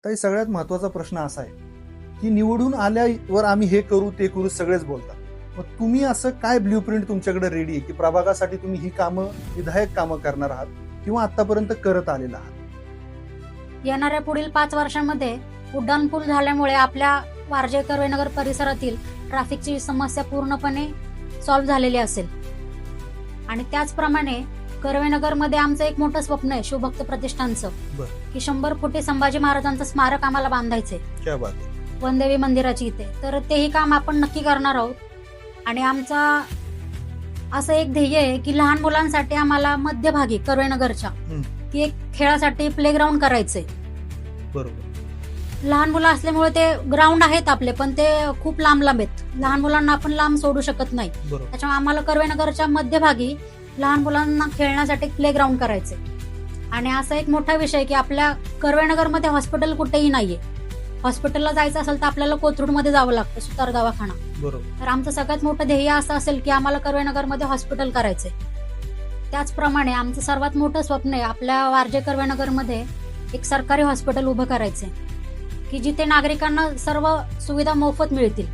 तर सगळ्यात महत्वाचा प्रश्न असा आहे की निवडून आल्यावर आम्ही हे करू ते करू सगळेच बोलतात. मग तुम्ही असं काय ब्ल्यूप्रिंट तुमच्याकडे रेडी आहे की प्रभागासाठी तुम्ही ही कामं विधायक कामं करणार आहात किंवा आतापर्यंत करत आलेला आहात? येणाऱ्या पुढील 5 वर्षांमध्ये उड्डाणपूल झाल्यामुळे आपल्या वारजे कर्वेनगर परिसरातील ट्रॅफिकची समस्या पूर्णपणे सॉल्व्ह झालेली असेल. आणि त्याचप्रमाणे कर्वेनगरमध्ये आमचं एक मोठं स्वप्न आहे शिवभक्त प्रतिष्ठानचं, की 100 फुटी संभाजी महाराजांचं स्मारक आम्हाला बांधायचंय क्या बात आहे. वनदेवी मंदिराची इथे. तर तेही काम आपण नक्की करणार आहोत. आणि आमचा असं एक ध्येय आहे की लहान मुलांसाठी आम्हाला मध्यभागी कर्वेनगरच्या की एक खेळासाठी प्लेग्राऊंड करायचंय. बरोबर. लहान मुलं असल्यामुळे ते ग्राउंड आहेत आपले, पण ते खूप लांब लांब आहेत. लहान मुलांना आपण लांब सोडू शकत नाही. बरोबर. त्याच्यामुळे आम्हाला कर्वेनगरच्या मध्यभागी लहान मुलांना खेळण्यासाठी प्लेग्राऊंड करायचे. आणि असा एक मोठा विषय की आपल्या कर्वेनगरमध्ये हॉस्पिटल कुठेही नाहीये. हॉस्पिटलला जायचं असेल तर आपल्याला कोथरूडमध्ये जावं लागतं, सुतार दवाखाना. बरोबर. तर आमचं सगळ्यात मोठं ध्येय असं असेल की आम्हाला कर्वेनगरमध्ये हॉस्पिटल करायचंय. त्याचप्रमाणे आमचं सर्वात मोठं स्वप्न आहे आपल्या वारजे कर्वेनगरमध्ये एक सरकारी हॉस्पिटल उभं करायचंय की जिथे नागरिकांना सर्व सुविधा मोफत मिळतील.